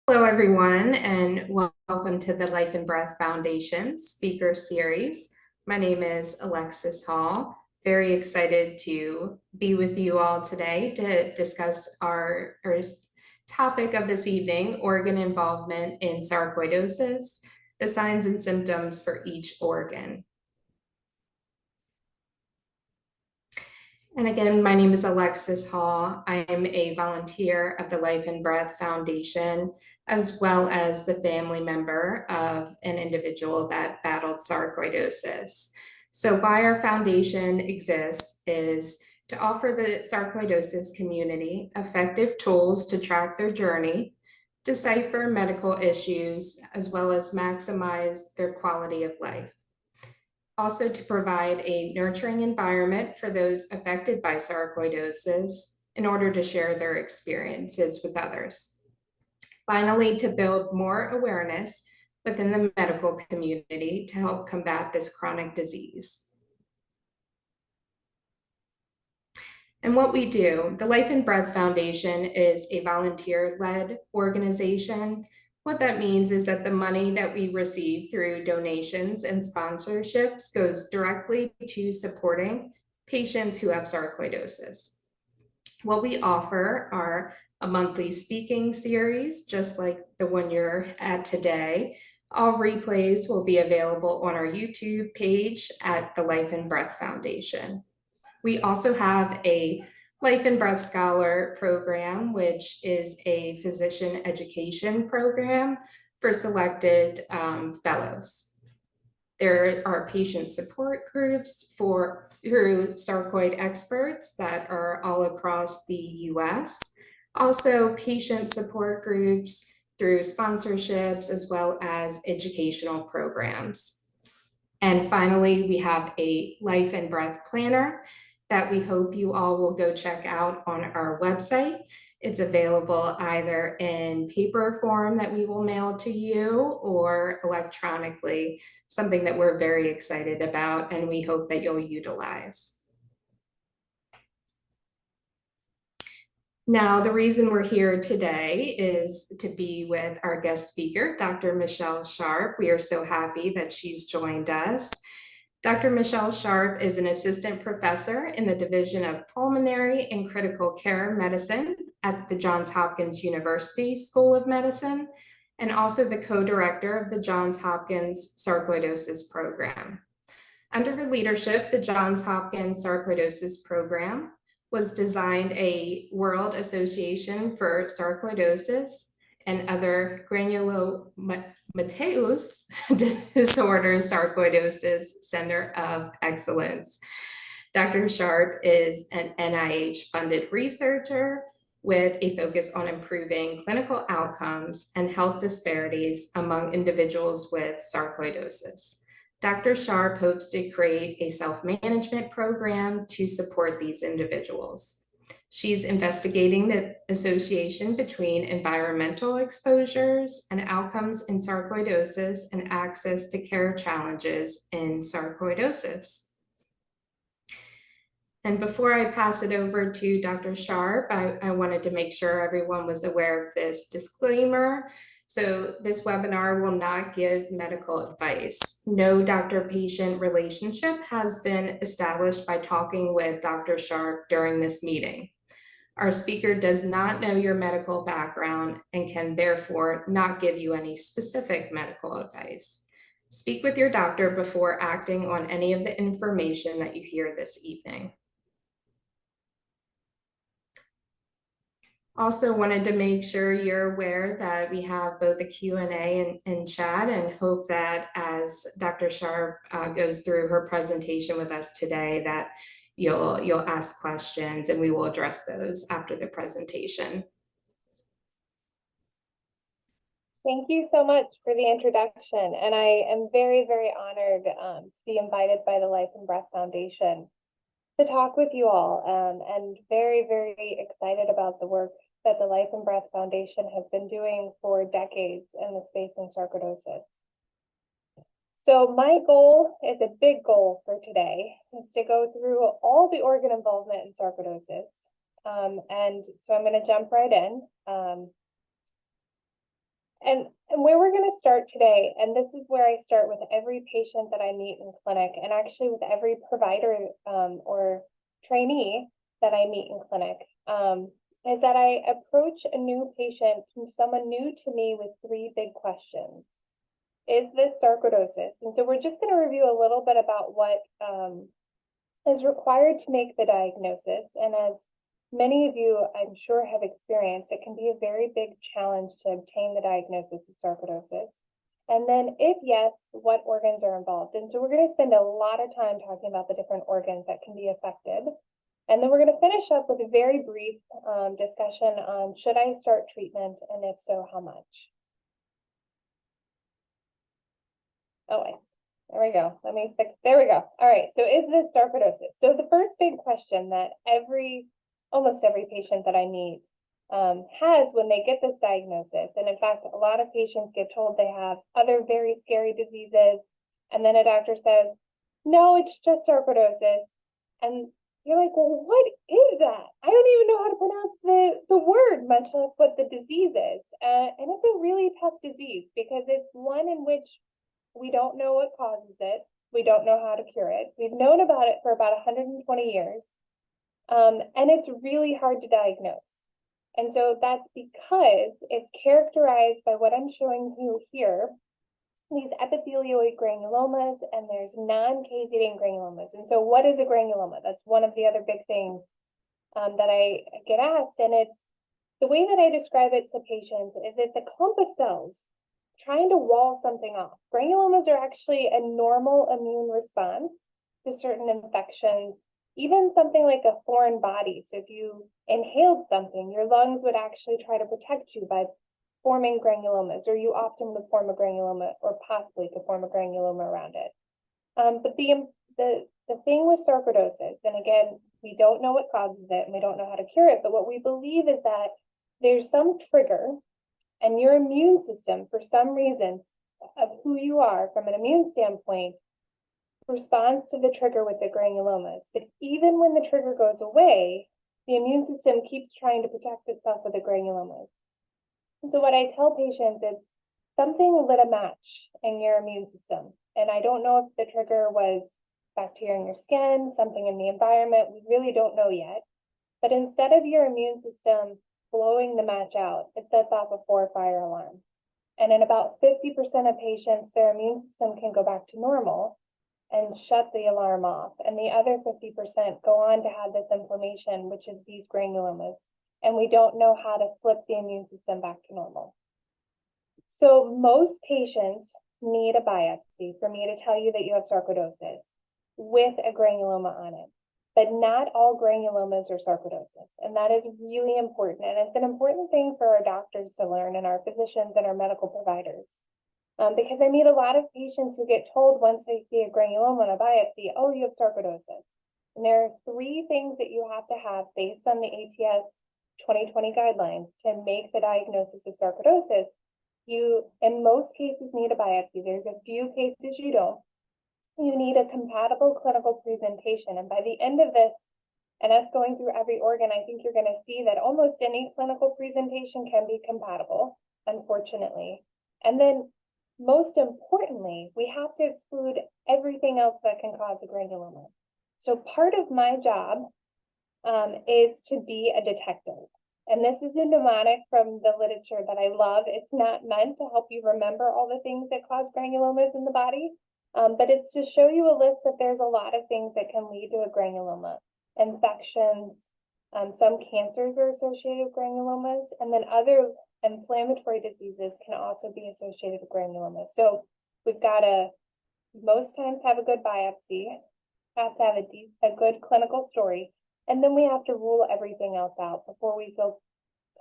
Hello, everyone, and welcome to the Life and Breath Foundation Speaker Series. My name is Alexis Hall. Very excited to be with you all today to discuss our topic of this evening, organ involvement in sarcoidosis, the signs and symptoms for each organ. And again, my name is Alexis Hall. I am a volunteer of the Life and Breath Foundation, as well as the family member of an individual that battled sarcoidosis. So why our foundation exists is to offer the sarcoidosis community effective tools to track their journey, decipher medical issues, as well as maximize their quality of life. Also to provide a nurturing environment for those affected by sarcoidosis in order to share their experiences with others. Finally, to build more awareness within the medical community to help combat this chronic disease. And what we do, the Life and Breath Foundation is a volunteer-led organization. What that means is that the money that we receive through donations and sponsorships goes directly to supporting patients who have sarcoidosis. What we offer are a monthly speaking series, just like the one you're at today. All replays will be available on our YouTube page at the Life and Breath Foundation. We also have a Life and Breath Scholar program, which is a physician education program for selected fellows. There are patient support groups through sarcoid experts that are all across the US. Also patient support groups through sponsorships as well as educational programs. And finally, we have a Life and Breath planner that we hope you all will go check out on our website. It's available either in paper form that we will mail to you or electronically, something that we're very excited about and we hope that you'll utilize. Now, the reason we're here today is to be with our guest speaker, Dr. Michelle Sharp. We are so happy that she's joined us. Dr. Michelle Sharp is an assistant professor in the Division of Pulmonary and Critical Care Medicine at the Johns Hopkins University School of Medicine, and also the co-director of the Johns Hopkins Sarcoidosis Program. Under her leadership, the Johns Hopkins Sarcoidosis Program was designed a World Association for Sarcoidosis and other granulomatous disorders sarcoidosis Center of Excellence. Dr. Sharp is an NIH-funded researcher with a focus on improving clinical outcomes and health disparities among individuals with sarcoidosis. Dr. Sharp hopes to create a self-management program to support these individuals. She's investigating the association between environmental exposures and outcomes in sarcoidosis and access to care challenges in sarcoidosis. And before I pass it over to Dr. Sharp, I wanted to make sure everyone was aware of this disclaimer. So this webinar will not give medical advice. No doctor-patient relationship has been established by talking with Dr. Sharp during this meeting. Our speaker does not know your medical background and can therefore not give you any specific medical advice. Speak with your doctor before acting on any of the information that you hear this evening. Also wanted to make sure you're aware that we have both a Q&A and chat, and hope that as Dr. Sharp goes through her presentation with us today that you'll ask questions and we will address those after the presentation. Thank you so much for the introduction, and I am very, very honored to be invited by the Life and Breath Foundation to talk with you all, and very, very excited about the work that the Life and Breath Foundation has been doing for decades in the space of sarcoidosis. So my goal is a big goal for today. It's to go through all the organ involvement in sarcoidosis. And so I'm going to jump right in. And where we're going to start today, and this is where I start with every patient that I meet in clinic, and actually with every provider or trainee that I meet in clinic, is that I approach a new patient, someone new to me, with three big questions. Is this sarcoidosis? And so we're just going to review a little bit about what is required to make the diagnosis. And as many of you, I'm sure, have experienced, it can be a very big challenge to obtain the diagnosis of sarcoidosis. And then if yes, what organs are involved? And so we're going to spend a lot of time talking about the different organs that can be affected. And then we're going to finish up with a very brief discussion on should I start treatment, and if so, how much? Oh, wait. There we go. There we go. All right. So is this sarcoidosis? So the first big question that almost every patient that I meet has when they get this diagnosis, and in fact, a lot of patients get told they have other very scary diseases, and then a doctor says, no, it's just sarcoidosis. And you're like, well, what is that? I don't even know how to pronounce the word, much less what the disease is. And it's a really tough disease because it's one in which we don't know what causes it. We don't know how to cure it. We've known about it for about 120 years. And it's really hard to diagnose. And so that's because it's characterized by what I'm showing you here, these epithelioid granulomas, and there's non-caseating granulomas. And so what is a granuloma? That's one of the other big things that I get asked. And it's the way that I describe it to patients is it's a clump of cells trying to wall something off. Granulomas are actually a normal immune response to certain infections, even something like a foreign body. So if you inhaled something, your lungs would actually try to protect you by forming granulomas, or you often would form a granuloma, or possibly could form a granuloma around it. But the thing with sarcoidosis, and again, we don't know what causes it, and we don't know how to cure it, but what we believe is that there's some trigger, and your immune system, for some reason of who you are from an immune standpoint, responds to the trigger with the granulomas. But even when the trigger goes away, the immune system keeps trying to protect itself with the granulomas. And so what I tell patients is something lit a match in your immune system. And I don't know if the trigger was bacteria in your skin, something in the environment, we really don't know yet. But instead of your immune system blowing the match out, it sets off a 4-fire alarm. And in about 50% of patients, their immune system can go back to normal and shut the alarm off. And the other 50% go on to have this inflammation, which is these granulomas. And we don't know how to flip the immune system back to normal. So most patients need a biopsy for me to tell you that you have sarcoidosis with a granuloma on it. But not all granulomas are sarcoidosis. And that is really important. And it's an important thing for our doctors to learn, and our physicians and our medical providers. Because I meet a lot of patients who get told once they see a granuloma on a biopsy, oh, you have sarcoidosis. And there are 3 things that you have to have based on the ATS 2020 guidelines to make the diagnosis of sarcoidosis. You, in most cases, need a biopsy. There's a few cases you don't. You need a compatible clinical presentation. And by the end of this, and us going through every organ, I think you're going to see that almost any clinical presentation can be compatible, unfortunately. And then, most importantly, we have to exclude everything else that can cause a granuloma. So part of my job is to be a detective. And this is a mnemonic from the literature that I love. It's not meant to help you remember all the things that cause granulomas in the body, but it's to show you a list that there's a lot of things that can lead to a granuloma. Infections, some cancers are associated with granulomas, and then other inflammatory diseases can also be associated with granulomas. So we've got to, most times, have a good biopsy, have to have a good clinical story, and then we have to rule everything else out before we feel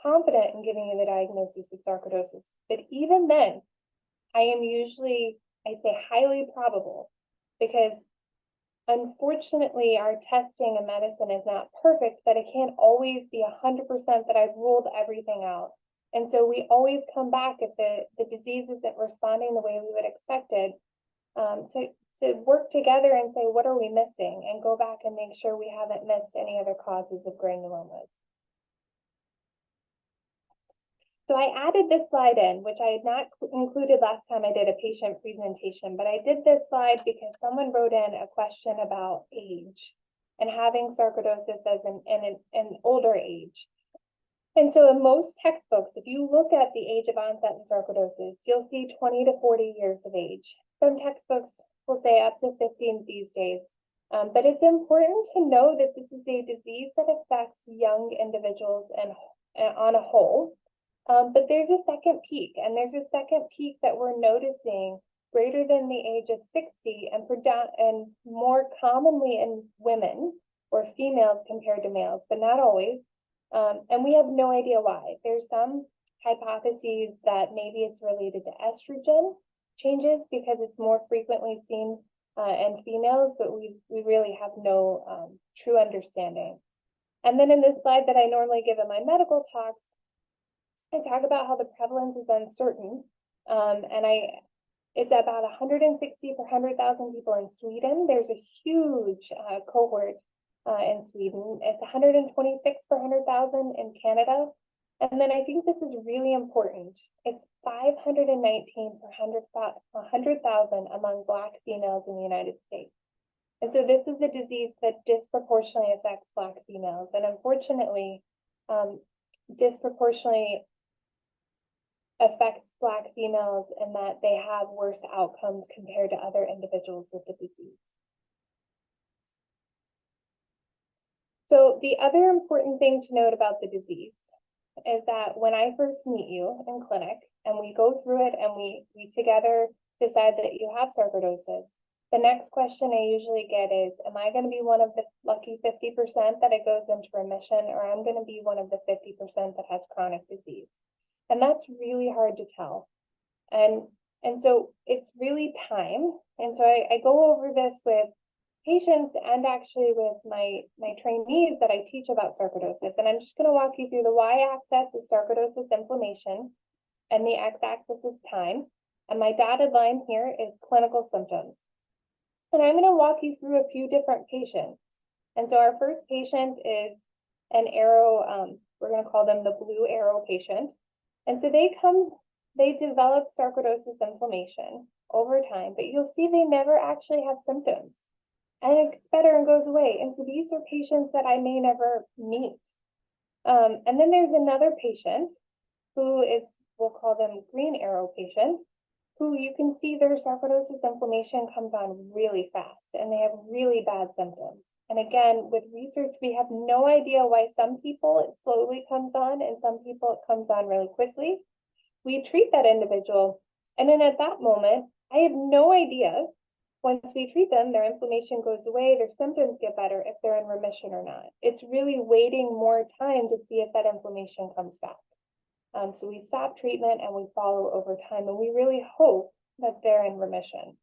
confident in giving you the diagnosis of sarcoidosis. But even then, I am usually, I say, highly probable, because unfortunately, our testing in medicine is not perfect, that it can't always be 100% that I've ruled everything out. And so we always come back if the disease isn't responding the way we would expect it, to work together and say, what are we missing? And go back and make sure we haven't missed any other causes of granulomas. So I added this slide in, which I had not included last time I did a patient presentation, but I did this slide because someone wrote in a question about age and having sarcoidosis as an older age. And so in most textbooks, if you look at the age of onset in sarcoidosis, you'll see 20 to 40 years of age. Some textbooks will say up to 15 these days. But it's important to know that this is a disease that affects young individuals and on a whole. But there's a second peak, and there's a second peak that we're noticing greater than the age of 60 and more commonly in women or females compared to males, but not always. And we have no idea why. There's some hypotheses that maybe it's related to estrogen changes because it's more frequently seen in females, but we really have no true understanding. And then in this slide that I normally give in my medical talks, I talk about how the prevalence is uncertain, it's about 160 per 100,000 people in Sweden. There's a huge cohort in Sweden. It's 126 per 100,000 in Canada. And then I think this is really important. It's 519 per 100,000 among Black females in the United States. And so this is a disease that disproportionately affects Black females, and unfortunately, disproportionately affects Black females in that they have worse outcomes compared to other individuals with the disease. So the other important thing to note about the disease is that when I first meet you in clinic and we go through it and we together decide that you have sarcoidosis, the next question I usually get is, am I going to be one of the lucky 50% that it goes into remission, or I'm going to be one of the 50% that has chronic disease? And that's really hard to tell. And so it's really time. And so I go over this with patients and actually with my trainees that I teach about sarcoidosis. And I'm just going to walk you through the y-axis is sarcoidosis inflammation, and the x-axis is time. And my dotted line here is clinical symptoms. And I'm going to walk you through a few different patients. And so our first patient is an arrow, we're going to call them the blue arrow patient. And so they develop sarcoidosis inflammation over time, but you'll see they never actually have symptoms. And it gets better and goes away. And so these are patients that I may never meet. And then there's another patient who is, we'll call them green arrow patient, who you can see their sarcoidosis inflammation comes on really fast and they have really bad symptoms. And again, with research, we have no idea why some people it slowly comes on and some people it comes on really quickly. We treat that individual, and then at that moment, I have no idea, once we treat them, their inflammation goes away, their symptoms get better, if they're in remission or not. It's really waiting more time to see if that inflammation comes back. So we stop treatment and we follow over time, and we really hope that they're in remission.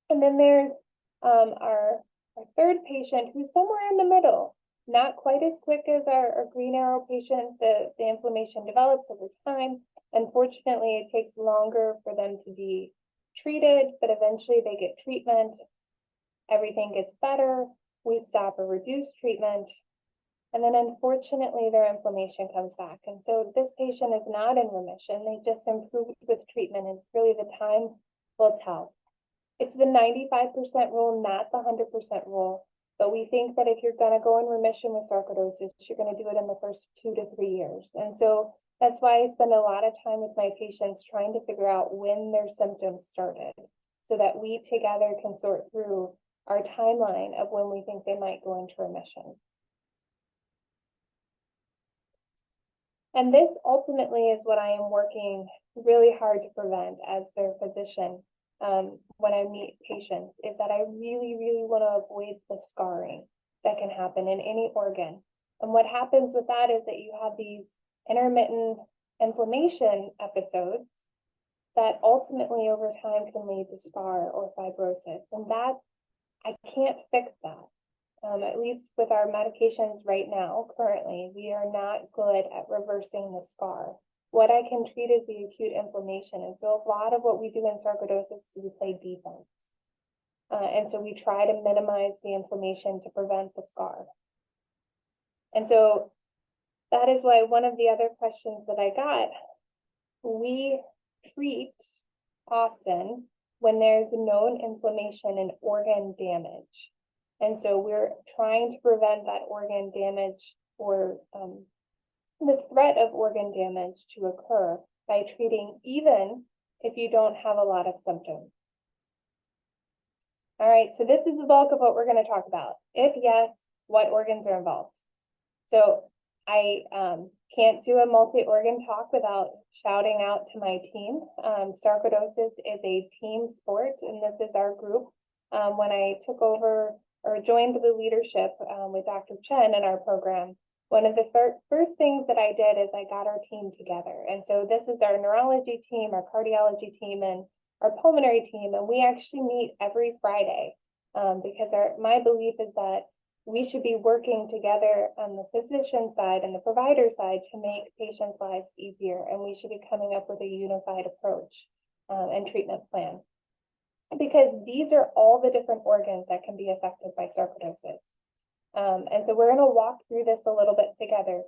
And then there's our third patient who's somewhere in the middle, not quite as quick as our green arrow patient. The inflammation develops over time. Unfortunately, it takes longer for them to be treated, but eventually they get treatment. Everything gets better. We stop or reduce treatment. And then unfortunately, their inflammation comes back. And so this patient is not in remission. They just improved with treatment. And it's really the time will tell. It's the 95% rule, not the 100% rule. But we think that if you're going to go in remission with sarcoidosis, you're going to do it in the first 2 to 3 years. And so that's why I spend a lot of time with my patients trying to figure out when their symptoms started, so that we together can sort through our timeline of when we think they might go into remission. And this ultimately is what I am working really hard to prevent as their physician when I meet patients, is that I really, really want to avoid the scarring that can happen in any organ. And what happens with that is that you have these intermittent inflammation episodes that ultimately over time can lead to scar or fibrosis. And I can't fix that. At least with our medications right now, currently, we are not good at reversing the scar. What I can treat is the acute inflammation. And so a lot of what we do in sarcoidosis is we play defense. And so we try to minimize the inflammation to prevent the scar. And so that is why one of the other questions that I got we treat often when there's known inflammation and organ damage. And so we're trying to prevent that organ damage or the threat of organ damage to occur by treating even if you don't have a lot of symptoms. All right, so this is the bulk of what we're going to talk about. If yes, what organs are involved? So I can't do a multi-organ talk without shouting out to my team. Sarcoidosis is a team sport, and this is our group. When I took over or joined the leadership with Dr. Chen in our program, one of the first things that I did is I got our team together. And so this is our neurology team, our cardiology team, and our pulmonary team. And we actually meet every Friday because my belief is that we should be working together on the physician side and the provider side to make patients' lives easier. And we should be coming up with a unified approach and treatment plan. Because these are all the different organs that can be affected by sarcoidosis. And so we're going to walk through this a little bit together.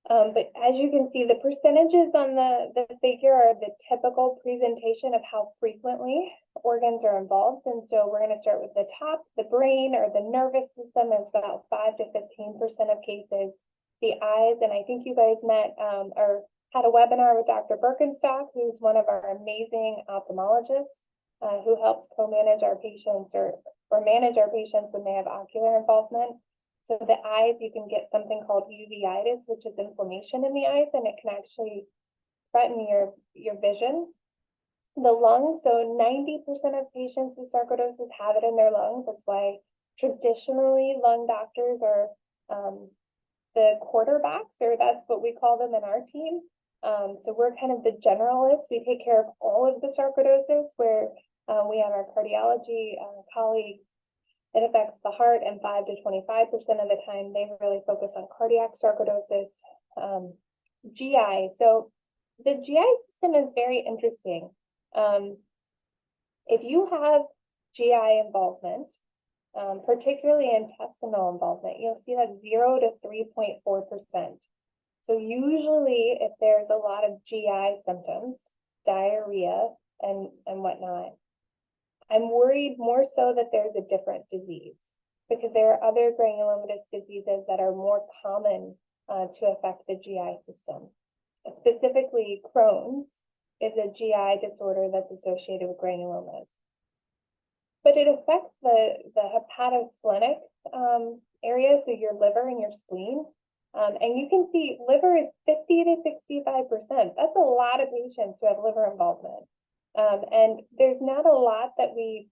But as you can see, the percentages on the figure are the typical presentation of how frequently organs are involved. And so we're going to start with the top, the brain or the nervous system is about 5 to 15% of cases. The eyes, and I think you guys met or had a webinar with Dr. Birkenstock, who's one of our amazing ophthalmologists who helps co-manage our patients or manage our patients when they have ocular involvement. So the eyes, you can get something called uveitis, which is inflammation in the eyes, and it can actually threaten your vision. The lungs, so 90% of patients with sarcoidosis have it in their lungs. That's why traditionally lung doctors are the quarterbacks, or that's what we call them in our team. So we're kind of the generalists. We take care of all of the sarcoidosis, where we have our cardiology colleagues. It affects the heart, and 5 to 25% of the time, they really focus on cardiac sarcoidosis. GI, so the GI system is very interesting. If you have GI involvement, particularly intestinal involvement, you'll see that 0 to 3.4%. So usually if there's a lot of GI symptoms, diarrhea and whatnot, I'm worried more so that there's a different disease because there are other granulomatous diseases that are more common to affect the GI system. Specifically, Crohn's is a GI disorder that's associated with granulomas. But it affects the hepatosplenic area, so your liver and your spleen. And you can see liver is 50 to 65%. That's a lot of patients who have liver involvement. And there's not a lot that we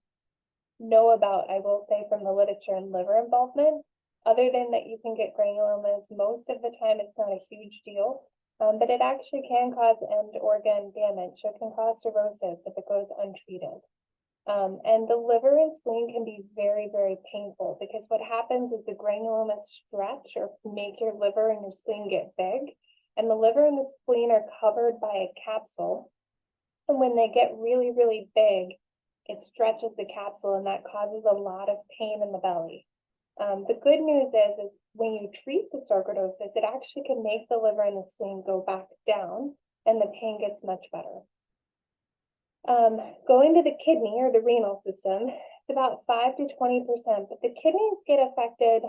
know about, I will say, from the literature in liver involvement, other than that you can get granulomas. Most of the time, it's not a huge deal, but it actually can cause end organ damage. So it can cause cirrhosis if it goes untreated. And the liver and spleen can be very, very painful because what happens is the granulomas stretch or make your liver and your spleen get big. And the liver and the spleen are covered by a capsule. And when they get really, really big, it stretches the capsule and that causes a lot of pain in the belly. The good news is when you treat the sarcoidosis, it actually can make the liver and the spleen go back down and the pain gets much better. Going to the kidney or the renal system, it's about 5 to 20%, but the kidneys get affected.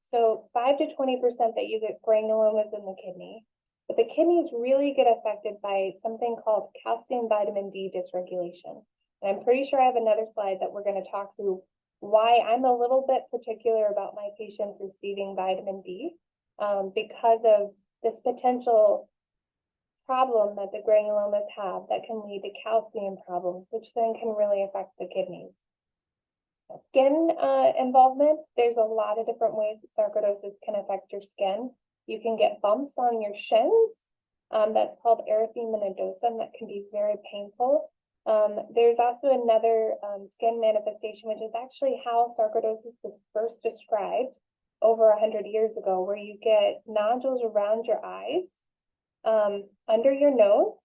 So 5 to 20% that you get granulomas in the kidney. But the kidneys really get affected by something called calcium vitamin D dysregulation. And I'm pretty sure I have another slide that we're going to talk through why I'm a little bit particular about my patients receiving vitamin D because of this potential problem that the granulomas have that can lead to calcium problems, which then can really affect the kidneys. Skin involvement, there's a lot of different ways that sarcoidosis can affect your skin. You can get bumps on your shins. That's called erythema nodosum. That can be very painful. There's also another skin manifestation, which is actually how sarcoidosis was first described over 100 years ago, where you get nodules around your eyes, under your nose.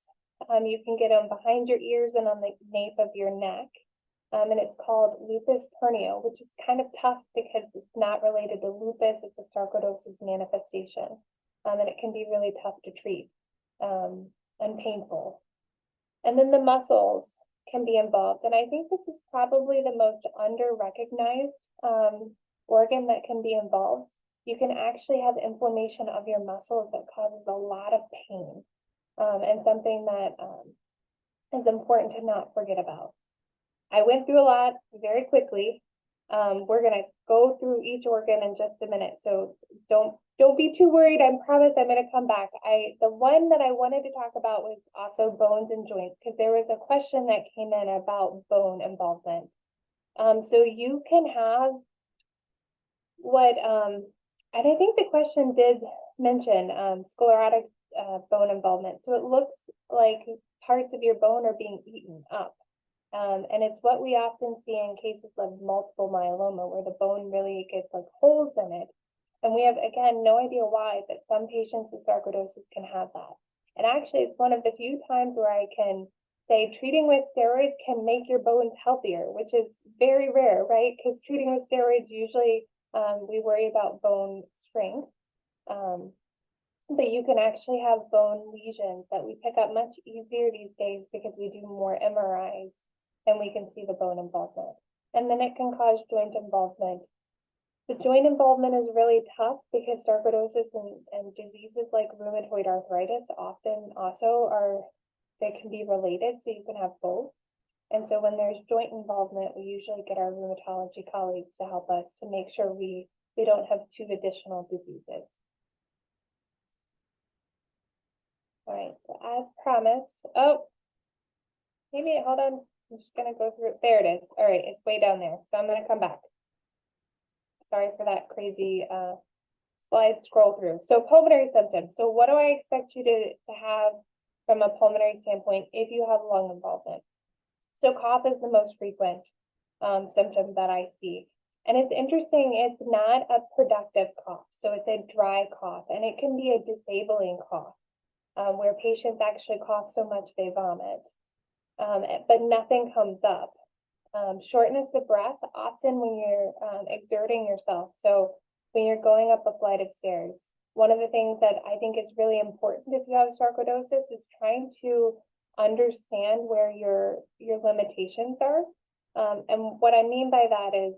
You can get them behind your ears and on the nape of your neck. And it's called lupus pernio, which is kind of tough because it's not related to lupus, it's a sarcoidosis manifestation. And it can be really tough to treat. and painful. And then the muscles can be involved. And I think this is probably the most under-recognized organ that can be involved. You can actually have inflammation of your muscles that causes a lot of pain, and something that is important to not forget about. I went through a lot very quickly. We're gonna go through each organ in just a minute, so don't be too worried. I promise I'm gonna come back. The one that I wanted to talk about was also bones and joints, because there was a question that came in about bone involvement. So you can have what, and I think the question did mention sclerotic bone involvement. So it looks like parts of your bone are being eaten up. And it's what we often see in cases of multiple myeloma, where the bone really gets like holes in it. And we have, again, no idea why, but some patients with sarcoidosis can have that. And actually, it's one of the few times where I can say treating with steroids can make your bones healthier, which is very rare, right? Because treating with steroids, usually we worry about bone strength. But you can actually have bone lesions that we pick up much easier these days because we do more MRIs and we can see the bone involvement. And then it can cause joint involvement. The joint involvement is really tough because sarcoidosis and diseases like rheumatoid arthritis often also they can be related, so you can have both. And so when there's joint involvement, we usually get our rheumatology colleagues to help us to make sure we don't have two additional diseases. All right, so as promised, maybe, hold on, I'm just gonna go through it. There it is. All right, it's way down there, so I'm gonna come back. Sorry for that crazy slide scroll through. So pulmonary symptoms. So what do I expect you to have from a pulmonary standpoint if you have lung involvement? So cough is the most frequent symptom that I see. And it's interesting, it's not a productive cough. So it's a dry cough, and it can be a disabling cough where patients actually cough so much they vomit, but nothing comes up. Shortness of breath, often when you're exerting yourself. So when you're going up a flight of stairs, one of the things that I think is really important if you have sarcoidosis is trying to understand where your limitations are. And what I mean by that is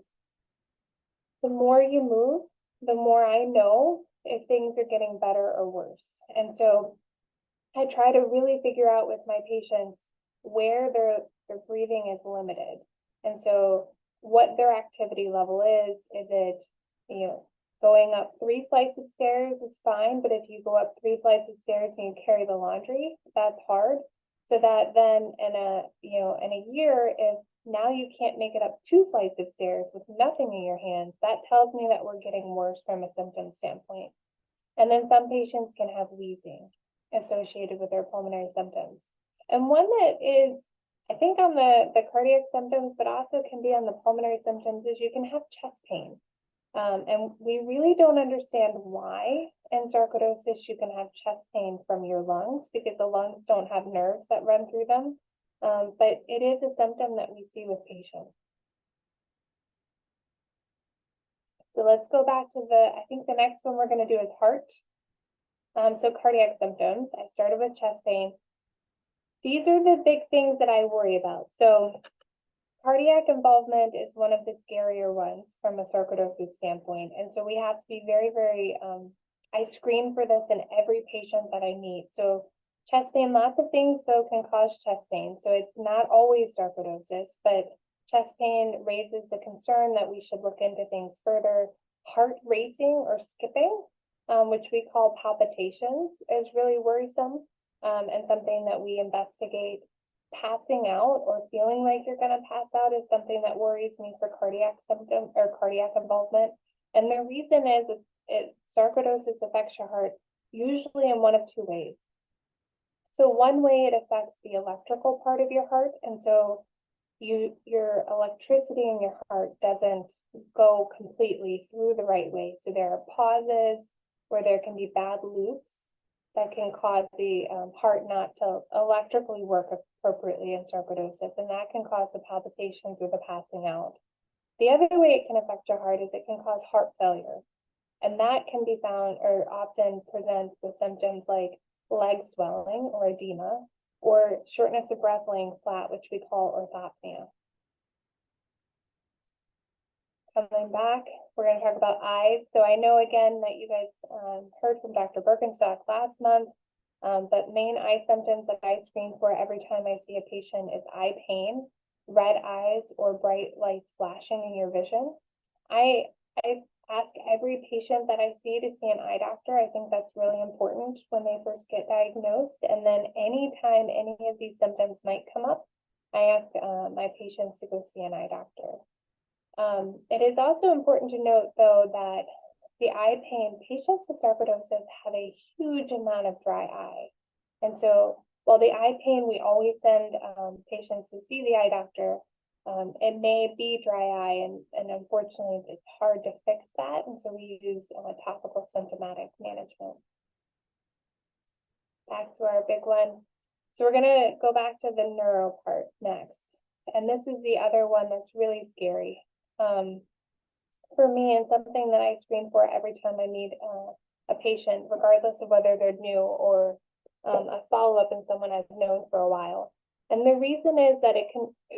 the more you move, the more I know if things are getting better or worse. And so I try to really figure out with my patients where their breathing is limited. And so what their activity level is it, going up 3 flights of stairs is fine, but if you go up 3 flights of stairs and you carry the laundry, that's hard. So that then in a year, if now you can't make it up 2 flights of stairs with nothing in your hands, that tells me that we're getting worse from a symptom standpoint. And then some patients can have wheezing associated with their pulmonary symptoms. And one that is, I think, on the cardiac symptoms, but also can be on the pulmonary symptoms, is you can have chest pain. And we really don't understand why in sarcoidosis you can have chest pain from your lungs, because the lungs don't have nerves that run through them. But it is a symptom that we see with patients. So let's go back to I think the next one we're going to do is heart. So cardiac symptoms, I started with chest pain. These are the big things that I worry about. So cardiac involvement is one of the scarier ones from a sarcoidosis standpoint. And so we have to be very, very, I screen for this in every patient that I meet. So chest pain, lots of things though can cause chest pain. So it's not always sarcoidosis, but chest pain raises the concern that we should look into things further. Heart racing or skipping, which we call palpitations, is really worrisome and something that we investigate. Passing out or feeling like you're going to pass out is something that worries me for cardiac symptom or cardiac involvement. And the reason is sarcoidosis affects your heart usually in one of 2 ways. So one way it affects the electrical part of your heart, and so your electricity in your heart doesn't go completely through the right way. So there are pauses where there can be bad loops that can cause the heart not to electrically work appropriately in sarcoidosis, and that can cause the palpitations or the passing out. The other way it can affect your heart is it can cause heart failure, and that can be found or often presents with symptoms like leg swelling or edema, or shortness of breath laying flat, which we call orthopnea. Coming back, we're going to talk about eyes. So I know again that you guys heard from Dr. Birkenstock last month, but main eye symptoms that I screen for every time I see a patient is eye pain, red eyes, or bright lights flashing in your vision. I ask every patient that I see to see an eye doctor. I think that's really important when they first get diagnosed. And then anytime any of these symptoms might come up, I ask my patients to go see an eye doctor. It is also important to note, though, that the eye pain, patients with sarcoidosis have a huge amount of dry eye. And so while the eye pain, we always send patients to see the eye doctor, it may be dry eye, and unfortunately, it's hard to fix that. And so we use topical symptomatic management. Back to our big one. So we're going to go back to the neuro part next. And this is the other one that's really scary. For me, and something that I screen for every time I meet a patient, regardless of whether they're new or a follow-up in someone I've known for a while. And the reason is that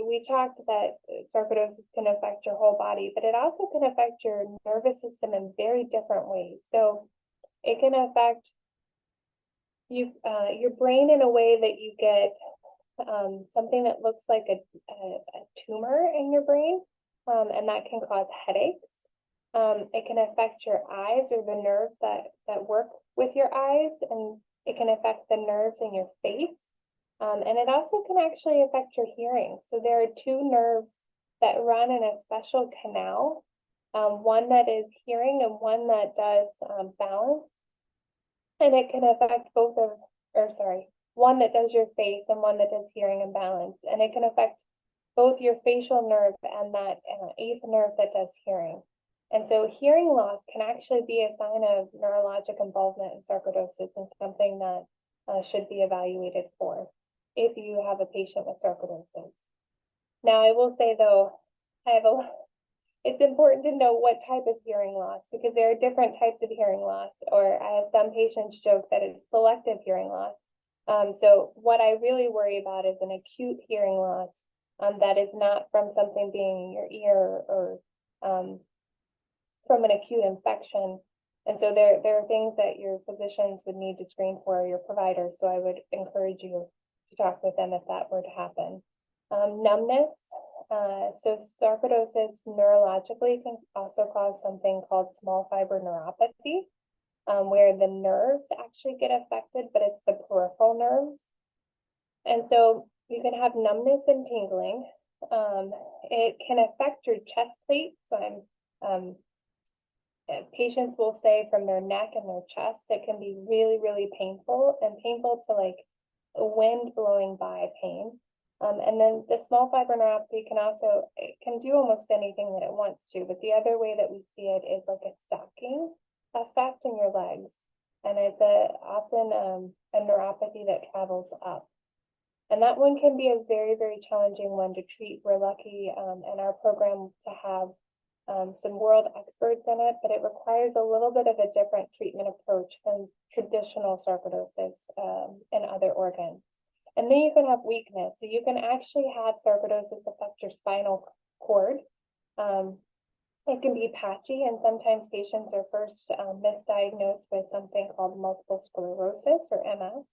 we talked that sarcoidosis can affect your whole body, but it also can affect your nervous system in very different ways. So it can affect your brain in a way that you get something that looks like a tumor in your brain, and that can cause headaches. It can affect your eyes or the nerves that work with your eyes, and it can affect the nerves in your face. And it also can actually affect your hearing. So there are two nerves that run in a special canal, one that is hearing and one that does balance. And it can affect one that does your face and one that does hearing and balance. And it can affect both your facial nerve and that eighth nerve that does hearing. And so hearing loss can actually be a sign of neurologic involvement in sarcoidosis, and something that should be evaluated for if you have a patient with sarcoidosis. Now, I will say, though, it's important to know what type of hearing loss, because there are different types of hearing loss, or I have some patients joke that it's selective hearing loss. So what I really worry about is an acute hearing loss that is not from something being in your ear or from an acute infection. And so there are things that your physicians would need to screen for, your providers. So I would encourage you to talk with them if that were to happen. Numbness. So sarcoidosis neurologically can also cause something called small fiber neuropathy, where the nerves actually get affected, but it's the peripheral nerves. And so you can have numbness and tingling. It can affect your chest plate. So patients will say from their neck and their chest, it can be really, really painful, and painful to like wind blowing by pain. And then the small fiber neuropathy it can do almost anything that it wants to, but the other way that we see it is like a stocking effect in your legs. And it's often a neuropathy that travels up. And that one can be a very, very challenging one to treat. We're lucky in our program to have some world experts in it, but it requires a little bit of a different treatment approach than traditional sarcoidosis in other organs. And then you can have weakness. So you can actually have sarcoidosis affect your spinal cord. It can be patchy, and sometimes patients are first misdiagnosed with something called multiple sclerosis or MS.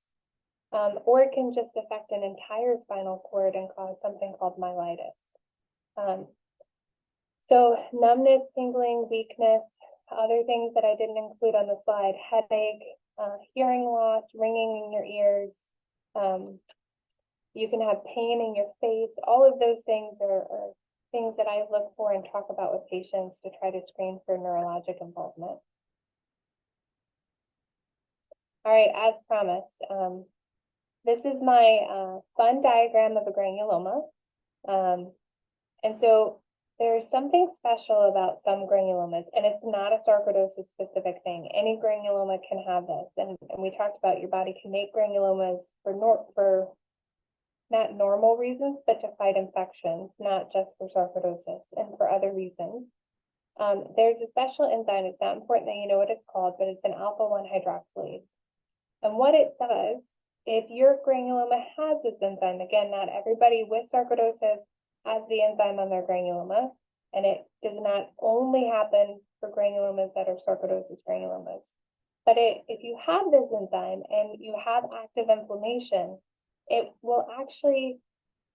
Or it can just affect an entire spinal cord and cause something called myelitis. So numbness, tingling, weakness, other things that I didn't include on the slide: headache, hearing loss, ringing in your ears. You can have pain in your face. All of those things are things that I look for and talk about with patients to try to screen for neurologic involvement. All right, as promised, this is my fun diagram of a granuloma. And so there's something special about some granulomas, and it's not a sarcoidosis specific thing. Any granuloma can have this. And we talked about your body can make granulomas for not normal reasons, but to fight infections, not just for sarcoidosis and for other reasons. There's a special enzyme. It's not important that you know what it's called, but it's an alpha-1 hydroxylase. And what it does, if your granuloma has this enzyme, again, not everybody with sarcoidosis has the enzyme on their granuloma, and it does not only happen for granulomas that are sarcoidosis granulomas. But if you have this enzyme and you have active inflammation, it will actually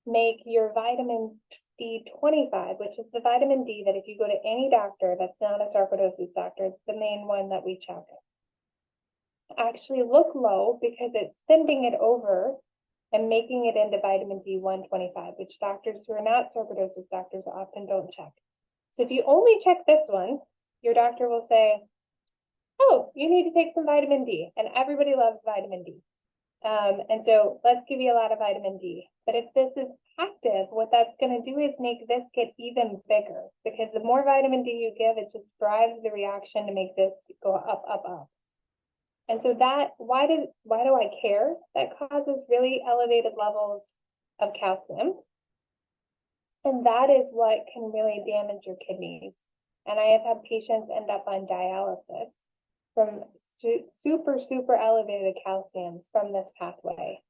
make your vitamin D25, which is the vitamin D that if you go to any doctor that's not a sarcoidosis doctor, it's the main one that we check, actually look low because it's sending it over and making it into vitamin D125, which doctors who are not sarcoidosis doctors often don't check. So if you only check this one, your doctor will say, oh, you need to take some vitamin D, and everybody loves vitamin D. And so let's give you a lot of vitamin D. But if this is active, what that's going to do is make this get even bigger, because the more vitamin D you give, it just drives the reaction to make this go up, up, up. And so that, why do I care? That causes really elevated levels of calcium. And that is what can really damage your kidneys. And I have had patients end up on dialysis from super elevated calciums from this pathway.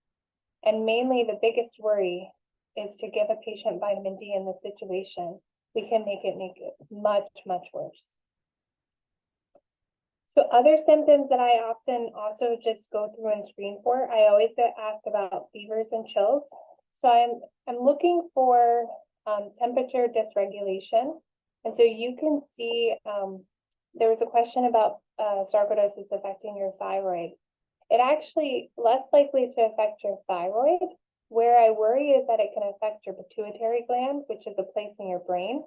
And mainly the biggest worry is to give a patient vitamin D in this situation. We can make it much worse. So other symptoms that I often also just go through and screen for, I always get asked about fevers and chills. So I'm looking for temperature dysregulation. And so you can see there was a question about sarcoidosis affecting your thyroid. It actually less likely to affect your thyroid. Where I worry is that it can affect your pituitary gland, which is a place in your brain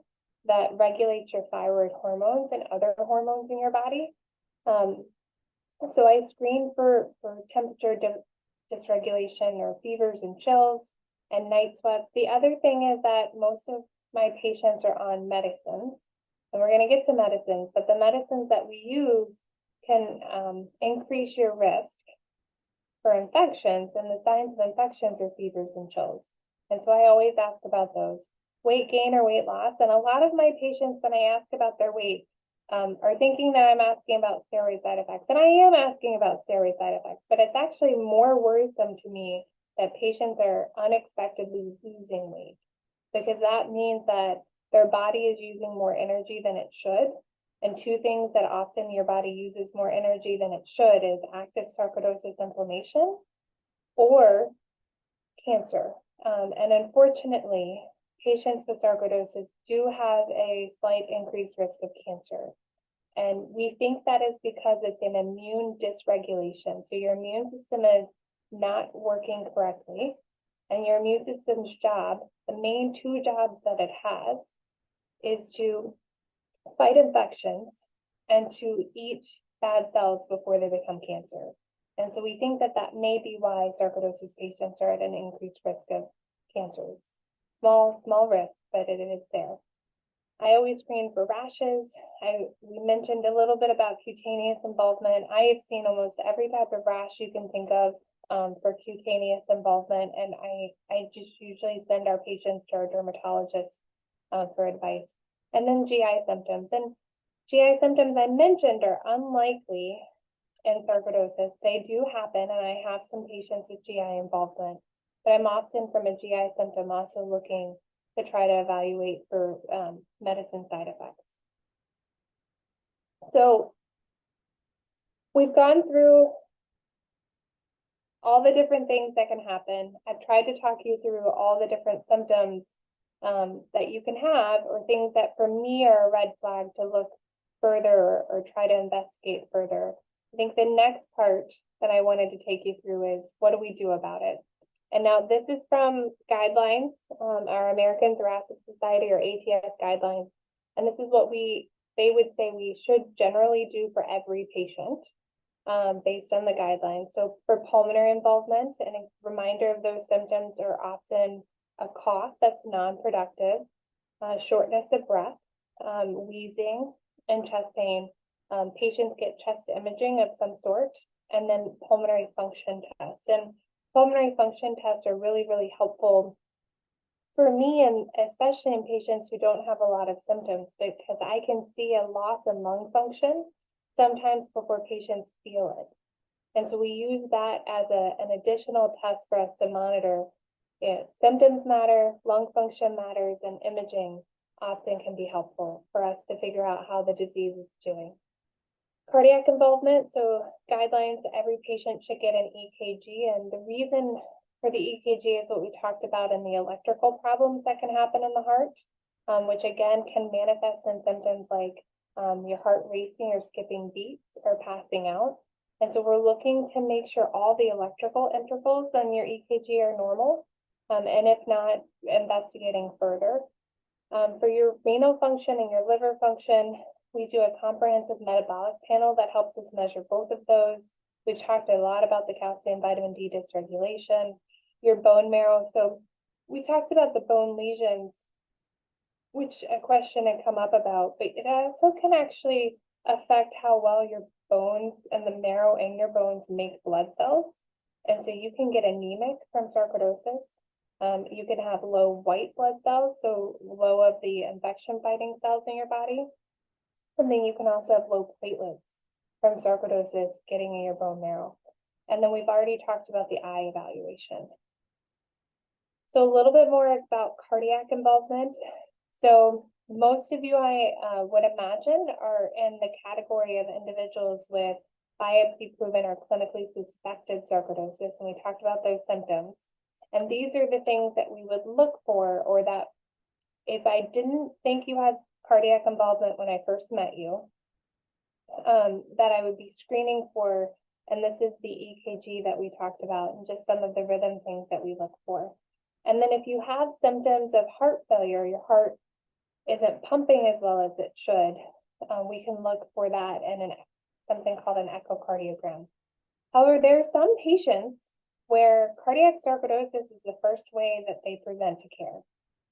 that regulates your thyroid hormones and other hormones in your body. So I screen for temperature dysregulation or fevers and chills and night sweats. The other thing is that most of my patients are on medicines, and we're going to get to medicines, but the medicines that we use can increase your risk for infections, and the signs of infections are fevers and chills. And so I always ask about those. Weight gain or weight loss, and a lot of my patients, when I ask about their weight, are thinking that I'm asking about steroid side effects, and I am asking about steroid side effects, but it's actually more worrisome to me that patients are unexpectedly losing weight, because that means that their body is using more energy than it should. And two things that often your body uses more energy than it should is active sarcoidosis inflammation or cancer. And unfortunately, patients with sarcoidosis do have a slight increased risk of cancer. And we think that is because it's an immune dysregulation. So your immune system is not working correctly. And your immune system's job, the main two jobs that it has, is to fight infections and to eat bad cells before they become cancer. And so we think that that may be why sarcoidosis patients are at an increased risk of cancers. Small risk, but it is there. I always screen for rashes. We mentioned a little bit about cutaneous involvement. I have seen almost every type of rash you can think of for cutaneous involvement, and I just usually send our patients to our dermatologist for advice. And then GI symptoms. And GI symptoms I mentioned are unlikely in sarcoidosis. They do happen, and I have some patients with GI involvement, but I'm often from a GI symptom also looking to try to evaluate for medicine side effects. So we've gone through all the different things that can happen. I've tried to talk you through all the different symptoms that you can have, or things that for me are a red flag to look further or try to investigate further. I think the next part that I wanted to take you through is, what do we do about it? And now this is from guidelines, our American Thoracic Society or ATS guidelines. And this is what they would say we should generally do for every patient based on the guidelines. So for pulmonary involvement, and a reminder of those symptoms are often a cough that's non-productive, shortness of breath, wheezing, and chest pain. Patients get chest imaging of some sort, and then pulmonary function tests. And pulmonary function tests are really helpful for me, and especially in patients who don't have a lot of symptoms, because I can see a loss in lung function sometimes before patients feel it. And so we use that as an additional test for us to monitor it. Symptoms matter, lung function matters, and imaging often can be helpful for us to figure out how the disease is doing. Cardiac involvement, so guidelines, every patient should get an EKG, and the reason for the EKG is what we talked about in the electrical problems that can happen in the heart, which again can manifest in symptoms like your heart racing or skipping beats or passing out. And so we're looking to make sure all the electrical intervals on your EKG are normal, and if not, investigating further. For your renal function and your liver function, we do a comprehensive metabolic panel that helps us measure both of those. We've talked a lot about the calcium, vitamin D dysregulation, your bone marrow. So we talked about the bone lesions, which a question had come up about, but it also can actually affect how well your bones and the marrow in your bones make blood cells. And so you can get anemic from sarcoidosis. You can have low white blood cells, so low of the infection fighting cells in your body. And then you can also have low platelets from sarcoidosis getting in your bone marrow. And then we've already talked about the eye evaluation. So a little bit more about cardiac involvement. So most of you, I would imagine, are in the category of individuals with biopsy-proven or clinically suspected sarcoidosis, and we talked about those symptoms. And these are the things that we would look for, or that if I didn't think you had cardiac involvement when I first met you, that I would be screening for, and this is the EKG that we talked about, and just some of the rhythm things that we look for. And then if you have symptoms of heart failure, your heart isn't pumping as well as it should, we can look for that in something called an echocardiogram. However, there are some patients where cardiac sarcoidosis is the first way that they present to care.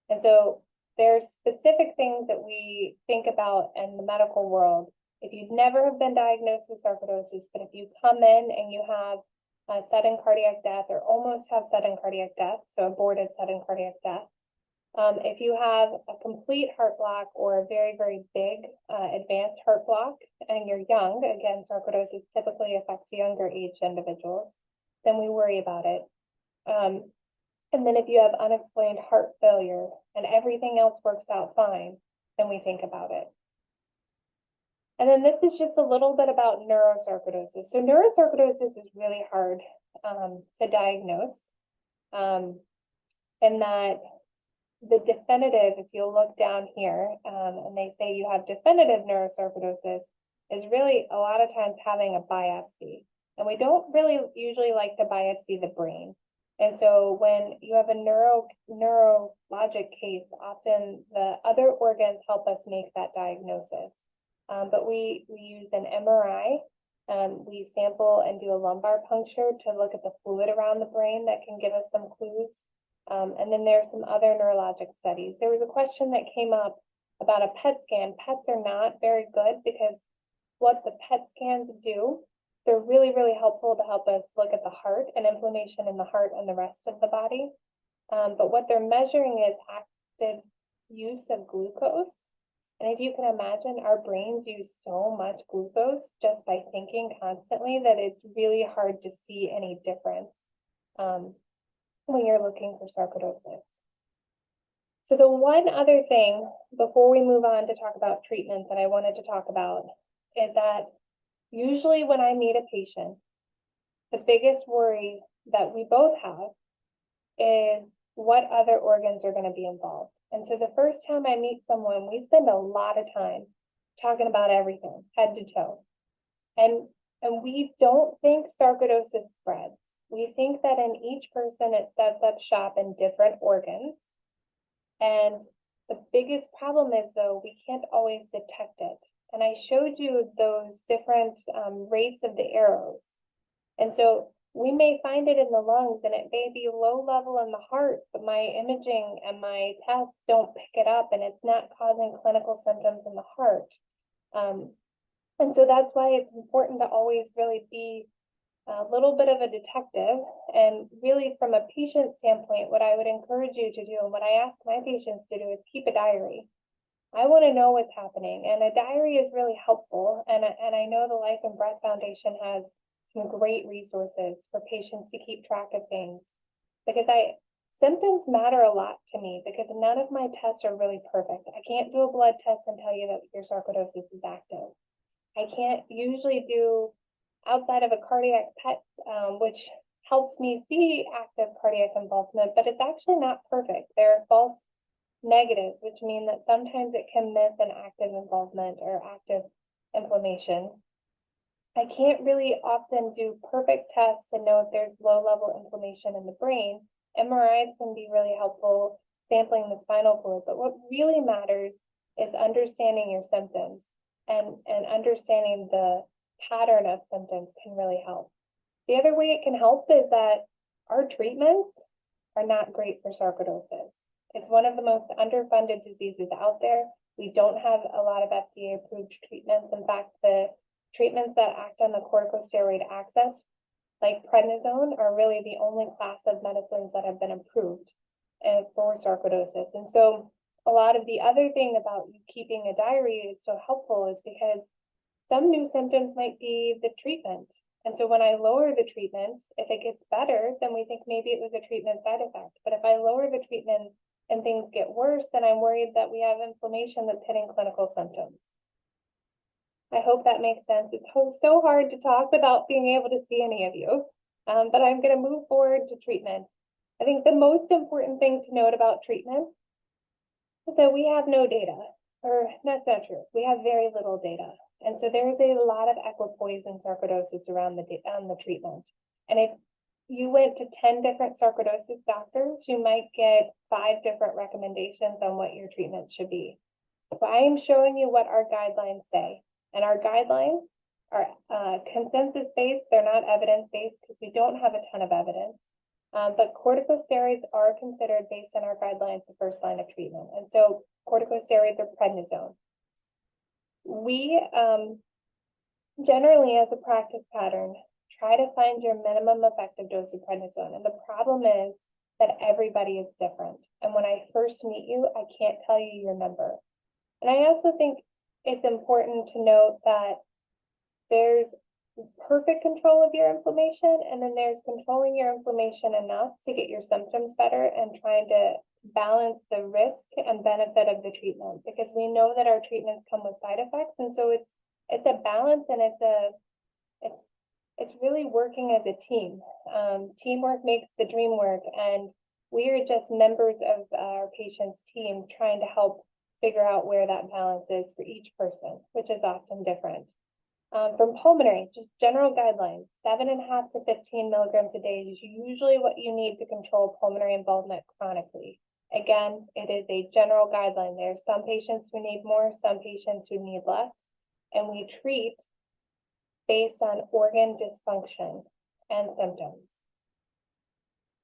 And so there's specific things that we think about in the medical world. If you'd never have been diagnosed with sarcoidosis, but if you come in and you have a sudden cardiac death or almost have sudden cardiac death, so aborted sudden cardiac death, if you have a complete heart block or a very, very big advanced heart block and you're young, again, sarcoidosis typically affects younger age individuals, then we worry about it. And then if you have unexplained heart failure and everything else works out fine, then we think about it. And then this is just a little bit about neurosarcoidosis. So neurosarcoidosis is really hard to diagnose, in that the definitive, if you look down here, and they say you have definitive neurosarcoidosis, is really a lot of times having a biopsy. And we don't really usually like to biopsy the brain. And so when you have a neurologic case, often the other organs help us make that diagnosis. But we use an MRI. We sample and do a lumbar puncture to look at the fluid around the brain that can give us some clues. And then there's some other neurologic studies. There was a question that came up about a PET scan. PETs are not very good because what the PET scans do, they're really, really helpful to help us look at the heart and inflammation in the heart and the rest of the body. But what they're measuring is active use of glucose. And if you can imagine, our brains use so much glucose just by thinking constantly that it's really hard to see any difference when you're looking for sarcoidosis. So the one other thing before we move on to talk about treatment that I wanted to talk about is that usually when I meet a patient, the biggest worry that we both have is what other organs are going to be involved. And so the first time I meet someone, we spend a lot of time talking about everything, head to toe. And we don't think sarcoidosis spreads. We think that in each person, it sets up shop in different organs. And the biggest problem is, though, we can't always detect it. And I showed you those different rates of the arrows. And so we may find it in the lungs and it may be low level in the heart, but my imaging and my tests don't pick it up and it's not causing clinical symptoms in the heart. And so that's why it's important to always really be a little bit of a detective. And really from a patient standpoint, what I would encourage you to do, and what I ask my patients to do, is keep a diary. I want to know what's happening, and a diary is really helpful. And I know the Life and Breath Foundation has some great resources for patients to keep track of things, because symptoms matter a lot to me, because none of my tests are really perfect. I can't do a blood test and tell you that your sarcoidosis is active. I can't usually do, outside of a cardiac PET, which helps me see active cardiac involvement, but it's actually not perfect. There are false negatives, which mean that sometimes it can miss an active involvement or active inflammation. I can't really often do perfect tests to know if there's low-level inflammation in the brain. MRIs can be really helpful, sampling the spinal cord, but what really matters is understanding your symptoms, and understanding the pattern of symptoms can really help. The other way it can help is that our treatments are not great for sarcoidosis. It's one of the most underfunded diseases out there. We don't have a lot of FDA-approved treatments. In fact, the treatments that act on the corticosteroid axis, like prednisone, are really the only class of medicines that have been approved for sarcoidosis. And so a lot of the other thing about you keeping a diary is so helpful is because some new symptoms might be the treatment. And so when I lower the treatment, if it gets better, then we think maybe it was a treatment side effect. But if I lower the treatment and things get worse, then I'm worried that we have inflammation that's hitting clinical symptoms. I hope that makes sense. It's so hard to talk without being able to see any of you, but I'm going to move forward to treatment. I think the most important thing to note about treatment is that we have no data, or that's not true. We have very little data. And so there is a lot of equipoise in sarcoidosis around the treatment. And if you went to 10 different sarcoidosis doctors, you might get 5 different recommendations on what your treatment should be. So I am showing you what our guidelines say. And our guidelines are consensus-based. They're not evidence-based because we don't have a ton of evidence. But corticosteroids are considered, based on our guidelines, the first line of treatment. And so corticosteroids are prednisone. We generally, as a practice pattern, try to find your minimum effective dose of prednisone. And the problem is that everybody is different. And when I first meet you, I can't tell you your number. And I also think it's important to note that there's perfect control of your inflammation, and then there's controlling your inflammation enough to get your symptoms better and trying to balance the risk and benefit of the treatment, because we know that our treatments come with side effects. And so it's a balance, and it's really working as a team. Teamwork makes the dream work, and we are just members of our patient's team trying to help figure out where that balance is for each person, which is often different. From pulmonary, just general guidelines, 7.5 to 15 milligrams a day is usually what you need to control pulmonary involvement chronically. Again, it is a general guideline. There are some patients who need more, some patients who need less, and we treat based on organ dysfunction and symptoms.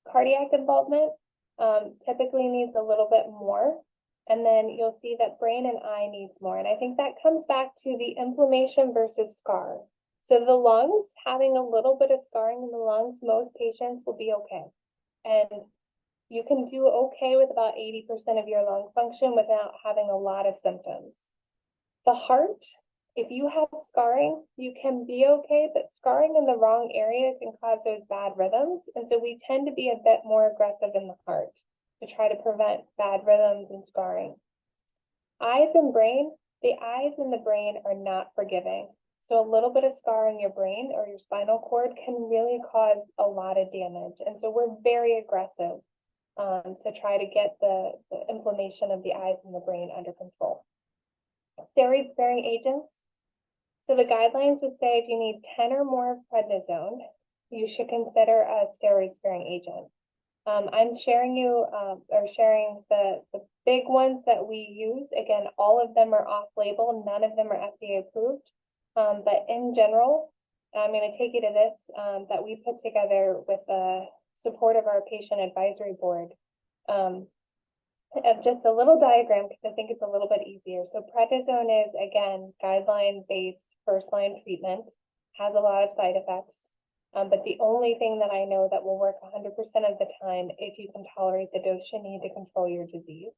Cardiac involvement typically needs a little bit more, and then you'll see that brain and eye needs more. And I think that comes back to the inflammation versus scar. So the lungs, having a little bit of scarring in the lungs, most patients will be okay. And you can do okay with about 80% of your lung function without having a lot of symptoms. The heart, if you have scarring, you can be okay, but scarring in the wrong area can cause those bad rhythms. And so we tend to be a bit more aggressive in the heart to try to prevent bad rhythms and scarring. Eyes and brain, the eyes and the brain are not forgiving. So a little bit of scar in your brain or your spinal cord can really cause a lot of damage. And so we're very aggressive to try to get the inflammation of the eyes and the brain under control. Steroid-sparing agents. So the guidelines would say if you need 10 or more of prednisone, you should consider a steroid-sparing agent. I'm sharing the big ones that we use. Again, all of them are off-label, none of them are FDA approved. But in general, I'm going to take you to this that we put together with the support of our patient advisory board. Just a little diagram because I think it's a little bit easier. So prednisone is, again, guideline-based first-line treatment, has a lot of side effects. But the only thing that I know that will work 100% of the time, if you can tolerate the dose you need to control your disease.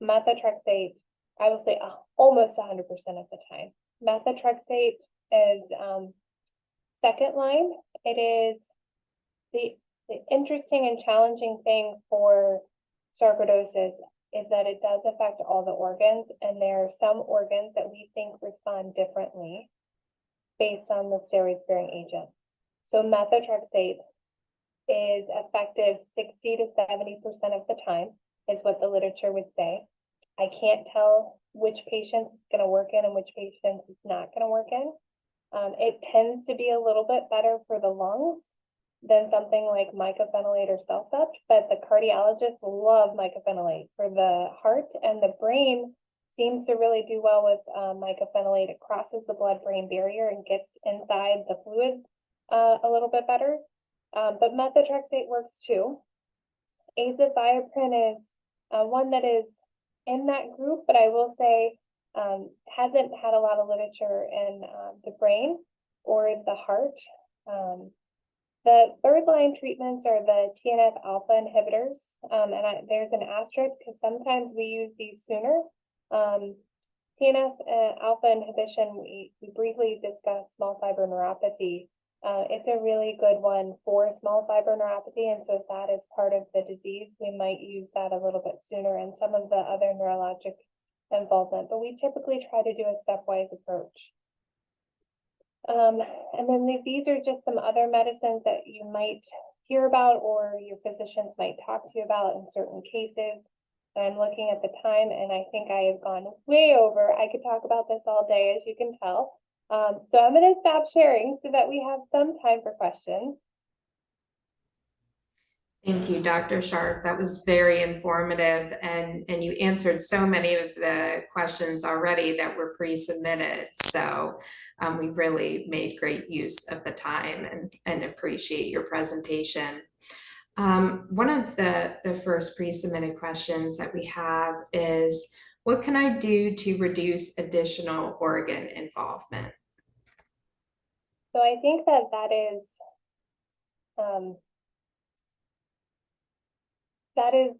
Methotrexate, I will say almost 100% of the time. Methotrexate is second line, it is the interesting and challenging thing for sarcoidosis is that it does affect all the organs, and there are some organs that we think respond differently based on the steroid-sparing agent. So methotrexate is effective 60 to 70% of the time, is what the literature would say. I can't tell which patients it's going to work in and which patients it's not going to work in. It tends to be a little bit better for the lungs than something like mycophenolate or Cellcept, but the cardiologists love mycophenolate for the heart, and the brain seems to really do well with mycophenolate. It crosses the blood-brain barrier and gets inside the fluid a little bit better. But methotrexate works too. Azathioprine is one that is in that group, but I will say hasn't had a lot of literature in the brain or the heart. The third line treatments are the TNF alpha inhibitors, and there's an asterisk because sometimes we use these sooner. TNF alpha inhibition, we briefly discussed small fiber neuropathy. It's a really good one for small fiber neuropathy, and so if that is part of the disease, we might use that a little bit sooner, and some of the other neurologic involvement, but we typically try to do a stepwise approach. And then these are just some other medicines that you might hear about or your physicians might talk to you about in certain cases. I'm looking at the time, and I think I have gone way over. I could talk about this all day, as you can tell. So I'm going to stop sharing so that we have some time for questions. Thank you, Dr. Sharp. That was very informative, and you answered so many of the questions already that were pre-submitted. So we've really made great use of the time and appreciate your presentation. One of the first pre-submitted questions that we have is, what can I do to reduce additional organ involvement? So I think that is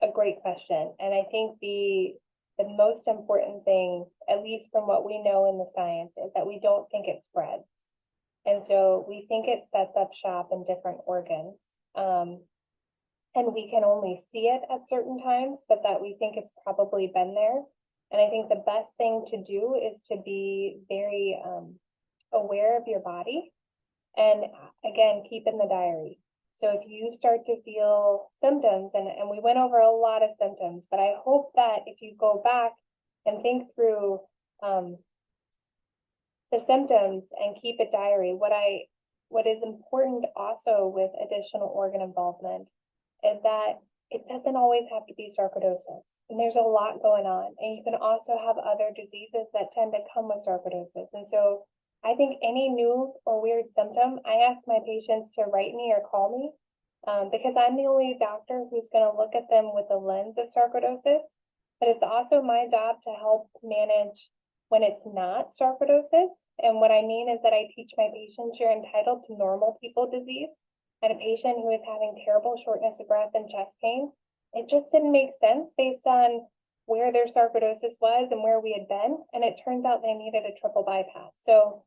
a great question. And I think the most important thing, at least from what we know in the science, is that we don't think it spreads. And so we think it sets up shop in different organs. And we can only see it at certain times, but that we think it's probably been there. And I think the best thing to do is to be very aware of your body. And again, keep in the diary. So if you start to feel symptoms, and we went over a lot of symptoms, but I hope that if you go back and think through the symptoms and keep a diary, what is important also with additional organ involvement is that it doesn't always have to be sarcoidosis. And there's a lot going on. And you can also have other diseases that tend to come with sarcoidosis. And so I think any new or weird symptom, I ask my patients to write me or call me because I'm the only doctor who's going to look at them with the lens of sarcoidosis. But it's also my job to help manage when it's not sarcoidosis. And what I mean is that I teach my patients you're entitled to normal people disease. And a patient who is having terrible shortness of breath and chest pain, it just didn't make sense based on where their sarcoidosis was and where we had been. And it turns out they needed a triple bypass. So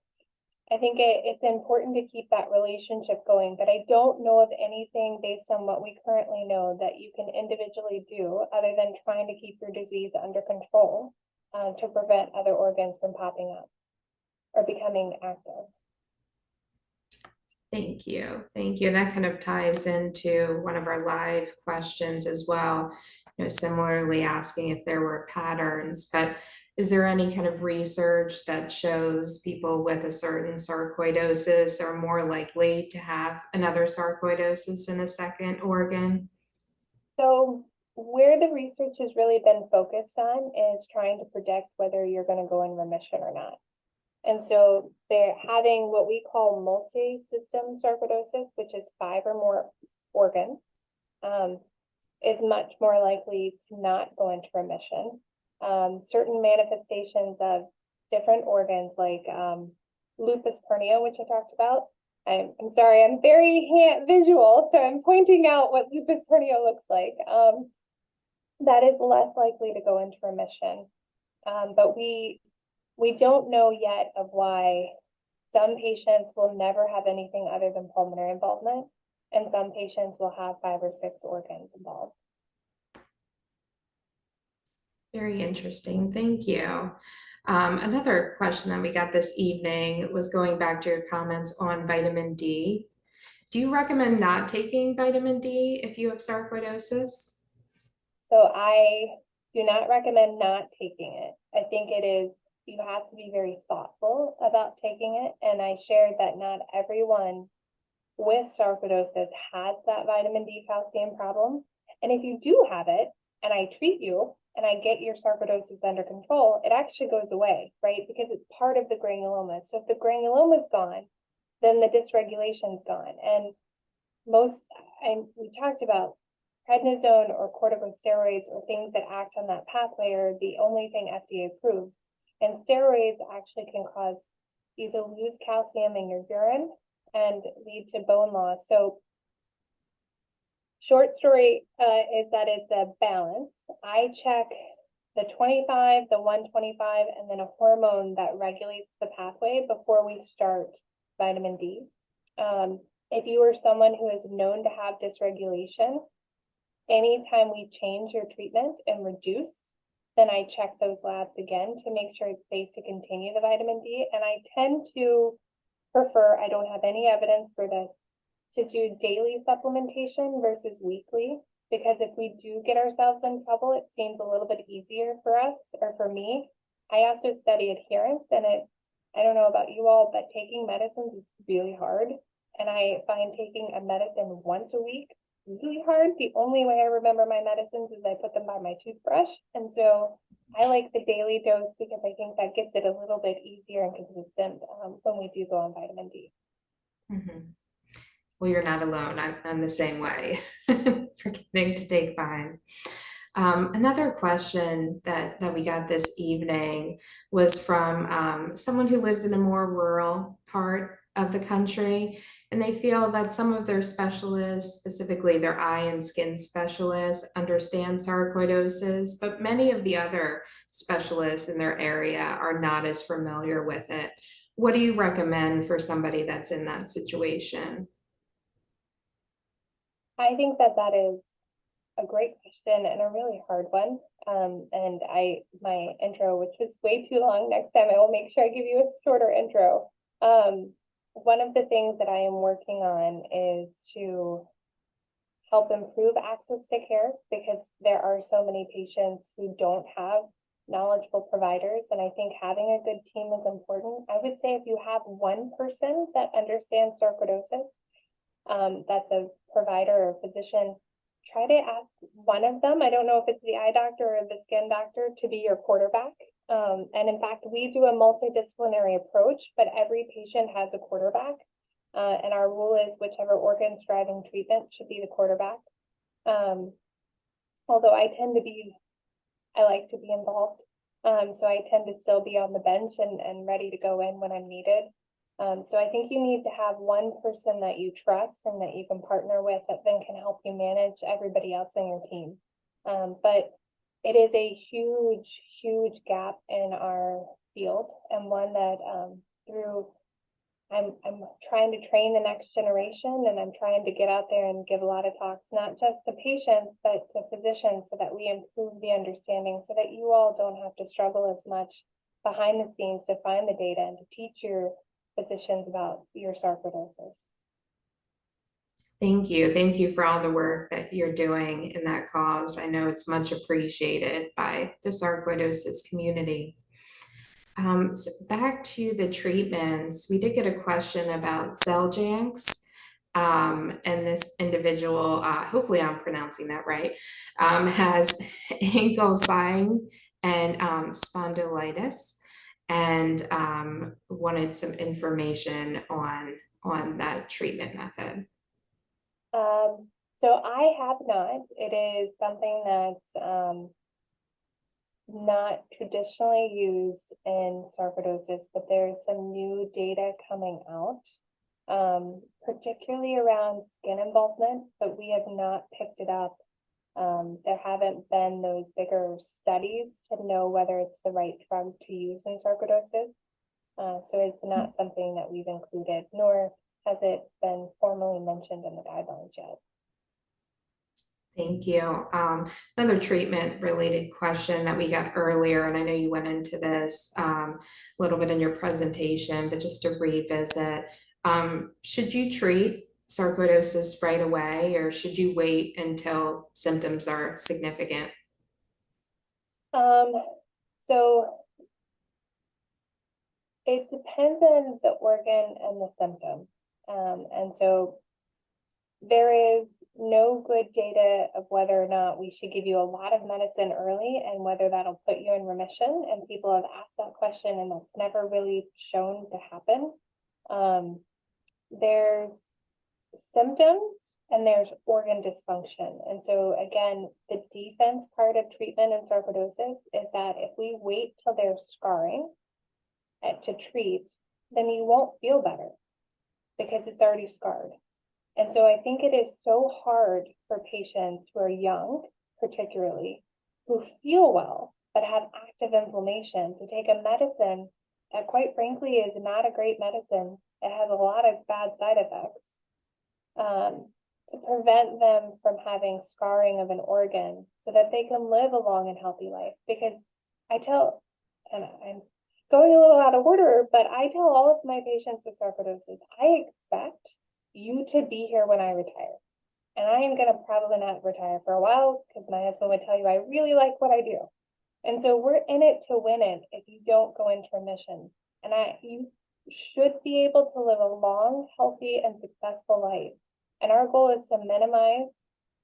I think it's important to keep that relationship going, but I don't know of anything based on what we currently know that you can individually do other than trying to keep your disease under control to prevent other organs from popping up or becoming active. Thank you. Thank you. That kind of ties into one of our live questions as well, similarly asking if there were patterns, but is there any kind of research that shows people with a certain sarcoidosis are more likely to have another sarcoidosis in a second organ? So where the research has really been focused on is trying to predict whether you're going to go in remission or not. And so they're having what we call multi-system sarcoidosis, which is 5 or more organs, is much more likely to not go into remission. Certain manifestations of different organs like lupus pernio, which I talked about. I'm sorry, I'm very visual, so I'm pointing out what lupus pernio looks like. That is less likely to go into remission. But we don't know yet of why Some patients will never have anything other than pulmonary involvement, and some patients will have 5 or 6 organs involved. Very interesting. Thank you. Another question that we got this evening was going back to your comments on vitamin D. Do you recommend not taking vitamin D if you have sarcoidosis? So I do not recommend not taking it. I think you have to be very thoughtful about taking it. And I shared that not everyone with sarcoidosis has that vitamin D calcium problem. And if you do have it, and I treat you, and I get your sarcoidosis under control, it actually goes away, right? Because it's part of the granuloma. So if the granuloma is gone, then the dysregulation's gone. And we talked about prednisone or corticosteroids or things that act on that pathway are the only thing FDA approved. And steroids actually can cause you to lose calcium in your urine and lead to bone loss. So short story is that it's a balance. I check the 25, the 125, and then a hormone that regulates the pathway before we start vitamin D. If you are someone who is known to have dysregulation, anytime we change your treatment and reduce, then I check those labs again to make sure it's safe to continue the vitamin D. And I tend to prefer, I don't have any evidence for this, to do daily supplementation versus weekly, because if we do get ourselves in trouble, it seems a little bit easier for us, or for me. I also study adherence, and I don't know about you all, but taking medicines is really hard. And I find taking a medicine once a week really hard. The only way I remember my medicines is I put them by my toothbrush. And so I like the daily dose because I think that gets it a little bit easier and consistent when we do go on vitamin D. Mm-hmm. Well, you're not alone. I'm the same way, forgetting to take mine. Another question that we got this evening was from someone who lives in a more rural part of the country, and they feel that some of their specialists, specifically their eye and skin specialists, understand sarcoidosis, but many of the other specialists in their area are not as familiar with it. What do you recommend for somebody that's in that situation? I think that is a great question and a really hard one. And my intro, which was way too long, next time I will make sure I give you a shorter intro. One of the things that I am working on is to help improve access to care, because there are so many patients who don't have knowledgeable providers. And I think having a good team is important. I would say if you have one person that understands sarcoidosis, that's a provider or physician, try to ask one of them. I don't know if it's the eye doctor or the skin doctor to be your quarterback. And in fact, we do a multidisciplinary approach, but every patient has a quarterback. And our rule is whichever organ's driving treatment should be the quarterback. Although I like to be involved. So I tend to still be on the bench and ready to go in when I'm needed. So I think you need to have one person that you trust and that you can partner with that then can help you manage everybody else in your team. But it is a huge, huge gap in our field, and one that I'm trying to train the next generation, and I'm trying to get out there and give a lot of talks, not just to patients, but to physicians, so that we improve the understanding, so that you all don't have to struggle as much behind the scenes to find the data and to teach your physicians about your sarcoidosis. Thank you. Thank you for all the work that you're doing in that cause. I know it's much appreciated by the sarcoidosis community. So back to the treatments, we did get a question about Xeljanx. And this individual, hopefully I'm pronouncing that right, has ankle sign and spondylitis, and wanted some information on that treatment method. So I have not. It is something that's not traditionally used in sarcoidosis, but there's some new data coming out, particularly around skin involvement, but we have not picked it up. There haven't been those bigger studies to know whether it's the right drug to use in sarcoidosis. So it's not something that we've included, nor has it been formally mentioned in the guidelines yet. Thank you. Another treatment related question that we got earlier, and I know you went into this a little bit in your presentation, but just to revisit, should you treat sarcoidosis right away, or should you wait until symptoms are significant? So it depends on the organ and the symptom. And so there is no good data of whether or not we should give you a lot of medicine early and whether that'll put you in remission. And people have asked that question, and that's never really shown to happen. There's symptoms and there's organ dysfunction. And so again, the defense part of treatment in sarcoidosis is that if we wait till there's scarring to treat, then you won't feel better because it's already scarred. And so I think it is so hard for patients who are young, particularly, who feel well, but have active inflammation, to take a medicine that quite frankly is not a great medicine. It has a lot of bad side effects, to prevent them from having scarring of an organ so that they can live a long and healthy life. Because I tell, and I'm going a little out of order, but I tell all of my patients with sarcoidosis, I expect you to be here when I retire. And I am going to probably not retire for a while because my husband would tell you I really like what I do. And so we're in it to win it if you don't go into remission. And you should be able to live a long, healthy, and successful life. And our goal is to minimize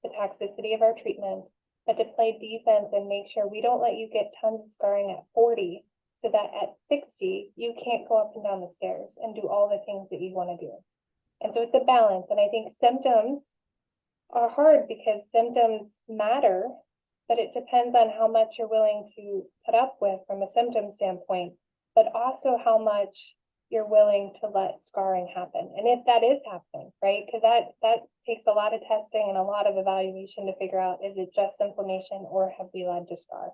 the toxicity of our treatment, but to play defense and make sure we don't let you get tons of scarring at 40 so that at 60, you can't go up and down the stairs and do all the things that you want to do. And so it's a balance. And I think symptoms are hard because symptoms matter, but it depends on how much you're willing to put up with from a symptom standpoint, but also how much you're willing to let scarring happen. And if that is happening, right? Because that takes a lot of testing and a lot of evaluation to figure out, is it just inflammation or have we led to scar?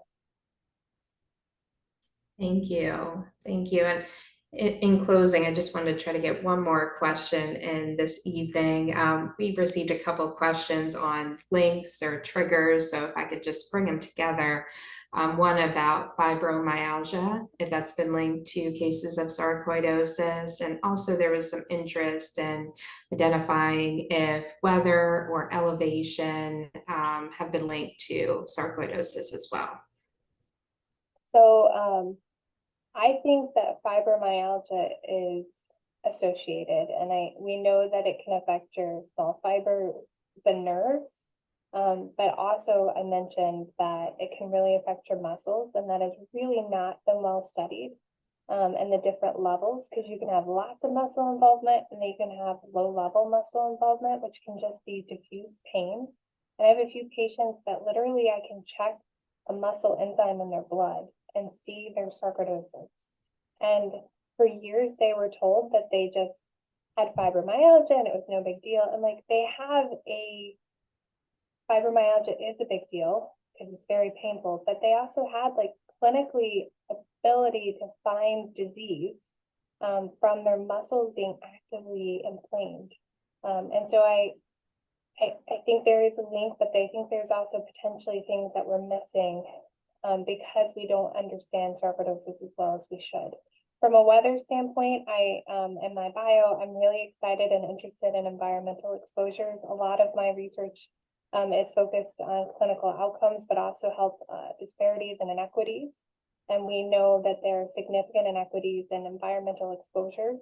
Thank you. Thank you. And in closing, I just wanted to try to get one more question in this evening. We've received a couple of questions on links or triggers, so if I could just bring them together. One about fibromyalgia, if that's been linked to cases of sarcoidosis, and also there was some interest in identifying if weather or elevation have been linked to sarcoidosis as well. So I think that fibromyalgia is associated, and we know that it can affect your small fiber, the nerves, but also I mentioned that it can really affect your muscles, and that has really not been well studied, and the different levels, because you can have lots of muscle involvement and you can have low level muscle involvement, which can just be diffuse pain. And I have a few patients that literally I can check a muscle enzyme in their blood and see their sarcoidosis. And for years they were told that they just had fibromyalgia and it was no big deal. And like, they have fibromyalgia is a big deal because it's very painful, but they also had like clinically ability to find disease from their muscles being actively inflamed. And so I think there is a link, but I think there's also potentially things that we're missing because we don't understand sarcoidosis as well as we should. From a weather standpoint, in my bio, I'm really excited and interested in environmental exposures. A lot of my research is focused on clinical outcomes, but also health disparities and inequities. And we know that there are significant inequities in environmental exposures,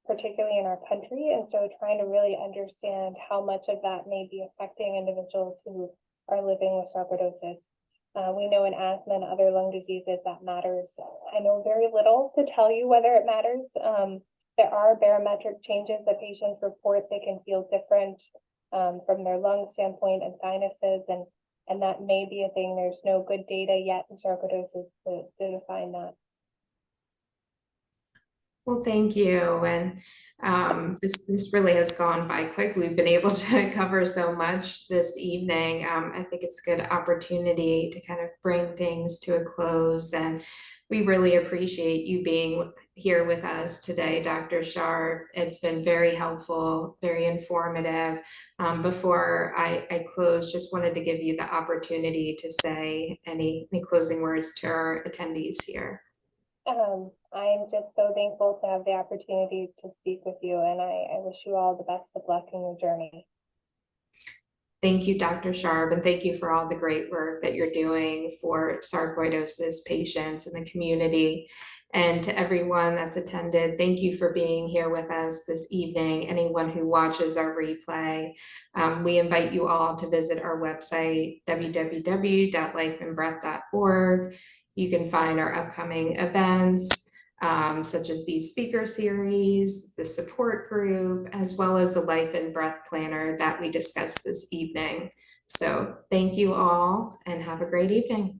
particularly in our country. And so trying to really understand how much of that may be affecting individuals who are living with sarcoidosis. We know in asthma and other lung diseases that matters. I know very little to tell you whether it matters. There are barometric changes that patients report. They can feel different from their lung standpoint and sinuses, and that may be a thing. There's no good data yet in sarcoidosis to define that. Well, thank you. And this really has gone by quick. We've been able to cover so much this evening. I think it's a good opportunity to kind of bring things to a close and We really appreciate you being here with us today, Dr. Sharp. It's been very helpful, very informative. Before I close, just wanted to give you the opportunity to say any closing words to our attendees here. I'm just so thankful to have the opportunity to speak with you, and I wish you all the best of luck in your journey. Thank you, Dr. Sharp, and thank you for all the great work that you're doing for sarcoidosis patients in the community. And to everyone that's attended, thank you for being here with us this evening. Anyone who watches our replay, we invite you all to visit our website, www.lifeandbreath.org. You can find our upcoming events, such as these speaker series, the support group, as well as the Life and Breath Planner that we discussed this evening. So thank you all and have a great evening.